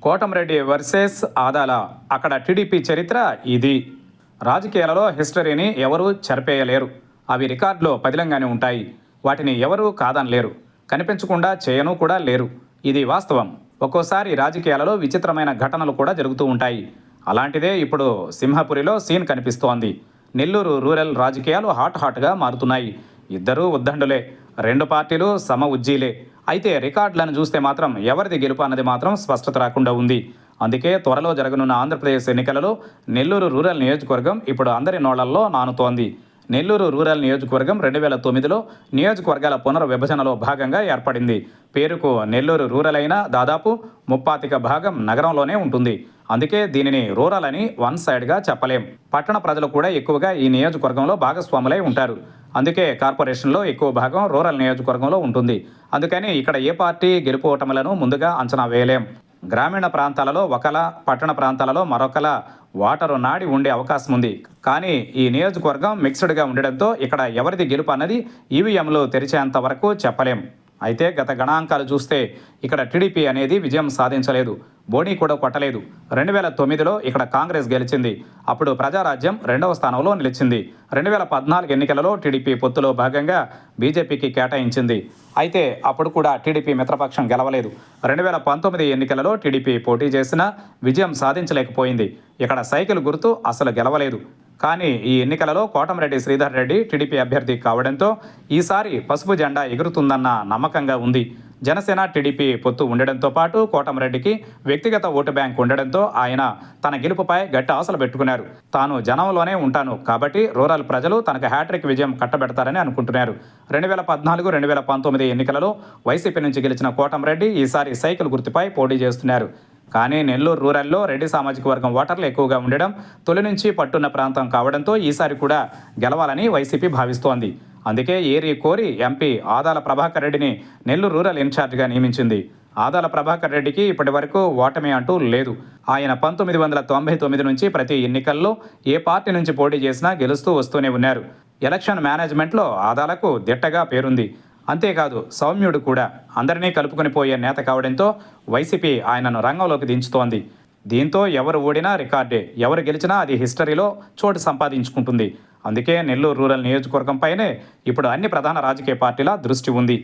Kotamreddy versus Adala. అక్కడ TDP చరిత్ర ఇది. రాజకీయాలలో హిస్టరీని ఎవరూ చెరిపేయలేరు. అవి రికార్డులో పదిలంగానే ఉంటాయి. వాటిని ఎవరూ కాదనలేరు. కనిపించకుండా చేయను కూడా లేరు. ఇది వాస్తవం. ఒక్కోసారి రాజకీయాలలో విచిత్రమైన ఘటనలు కూడా జరుగుతూ ఉంటాయి. అలాంటిదే ఇప్పుడు సింహపురిలో సీన్ కనిపిస్తోంది. నెల్లూరు రూరల్ రాజకీయాలు హాట్గా మారుతున్నాయి. ఇద్దరూ ఉద్దండులే. రెండు పార్టీలు సమ ఉజ్జీలే. అయితే రికార్డులను చూస్తే మాత్రం ఎవరిది గెలుపు అన్నది మాత్రం స్పష్టత రాకుండా ఉంది. అందుకే త్వరలో జరగనున్న ఆంధ్రప్రదేశ్ ఎన్నికలలో నెల్లూరు రూరల్ నియోజకవర్గం ఇప్పుడు అందరి నోళ్లల్లో నానుతోంది. నెల్లూరు రూరల్ నియోజకవర్గం 2009లో నియోజకవర్గాల పునర్విభజనలో భాగంగా ఏర్పడింది. పేరుకు నెల్లూరు రూరల్ అయినా దాదాపు ముప్పాతిక భాగం నగరంలోనే ఉంటుంది. అందుకే దీనిని రూరల్ అని వన్ సైడ్గా చెప్పలేం. పట్టణ ప్రజలు కూడా ఎక్కువగా ఈ నియోజకవర్గంలో భాగస్వాములై ఉంటారు. అందుకే కార్పొరేషన్లో ఎక్కువ భాగం రూరల్ నియోజకవర్గంలో ఉంటుంది. అందుకని ఇక్కడ ఏ పార్టీ గెలుపోటములను ముందుగా అంచనా వేయలేం. గ్రామీణ ప్రాంతాలలో ఒకలా, పట్టణ ప్రాంతాలలో మరొకలా ఓటరు నాడి ఉండే అవకాశం ఉంది. కానీ ఈ నియోజకవర్గం మిక్స్డ్గా ఉండడంతో ఇక్కడ ఎవరిది గెలుపు అన్నది ఈవీఎంలు తెరిచేంత వరకు చెప్పలేం. అయితే గత గణాంకాలు చూస్తే ఇక్కడ టీడీపీ అనేది విజయం సాధించలేదు. బోణీ కూడా కొట్టలేదు. 2009లో ఇక్కడ కాంగ్రెస్ గెలిచింది. అప్పుడు ప్రజారాజ్యం 2వ స్థానంలో నిలిచింది. 2014 ఎన్నికలలో టీడీపీ పొత్తులో భాగంగా బీజేపీకి కేటాయించింది. అయితే అప్పుడు కూడా టీడీపీ మిత్రపక్షం గెలవలేదు. 2019 ఎన్నికలలో టీడీపీ పోటీ చేసినా విజయం సాధించలేకపోయింది. ఇక్కడ సైకిల్ గుర్తు అసలు గెలవలేదు. కానీ ఈ ఎన్నికలలో కోటంరెడ్డి శ్రీధర్ రెడ్డి టీడీపీ అభ్యర్థి కావడంతో ఈసారి పసుపు జెండా ఎగురుతుందన్న నమ్మకంగా ఉంది. జనసేన టీడీపీ పొత్తు ఉండడంతో పాటు కోటంరెడ్డికి వ్యక్తిగత ఓటు బ్యాంక్ ఉండడంతో ఆయన తన గెలుపుపై గట్టి ఆశలు పెట్టుకున్నారు. తాను జనంలోనే ఉంటాను కాబట్టి రూరల్ ప్రజలు తనకు హ్యాట్రిక్ విజయం కట్టబెడతారని అనుకుంటున్నారు. 2014-2019 ఎన్నికలలో వైసీపీ నుంచి గెలిచిన కోటంరెడ్డి ఈసారి సైకిల్ గుర్తుపై పోటీ చేస్తున్నారు. కానీ నెల్లూరు రూరల్లో రెడ్డి సామాజిక వర్గం ఓటర్లు ఎక్కువగా ఉండడం, తొలి నుంచి పట్టున్న ప్రాంతం కావడంతో ఈసారి కూడా గెలవాలని వైసీపీ భావిస్తోంది. అందుకే ఏరి కోరి ఎంపీ ఆదాల ప్రభాకర్ రెడ్డిని నెల్లూరు రూరల్ ఇన్ఛార్జిగా నియమించింది. ఆదాల ప్రభాకర్ రెడ్డికి ఇప్పటి వరకు ఓటమి అంటూ లేదు. ఆయన 1999 నుంచి ప్రతి ఎన్నికల్లో ఏ పార్టీ నుంచి పోటీ చేసినా గెలుస్తూ వస్తూనే ఉన్నారు. ఎలక్షన్ మేనేజ్మెంట్లో ఆదాలకు దిట్టగా పేరుంది. అంతేకాదు సౌమ్యుడు కూడా. అందరినీ కలుపుకొని పోయే నేత కావడంతో వైసీపీ ఆయనను రంగంలోకి దించుతోంది. దీంతో ఎవరు ఓడినా రికార్డే, ఎవరు గెలిచినా అది హిస్టరీలో చోటు సంపాదించుకుంటుంది. అందుకే నెల్లూరు రూరల్ నియోజకవర్గంపైనే ఇప్పుడు అన్ని ప్రధాన రాజకీయ పార్టీల దృష్టి ఉంది.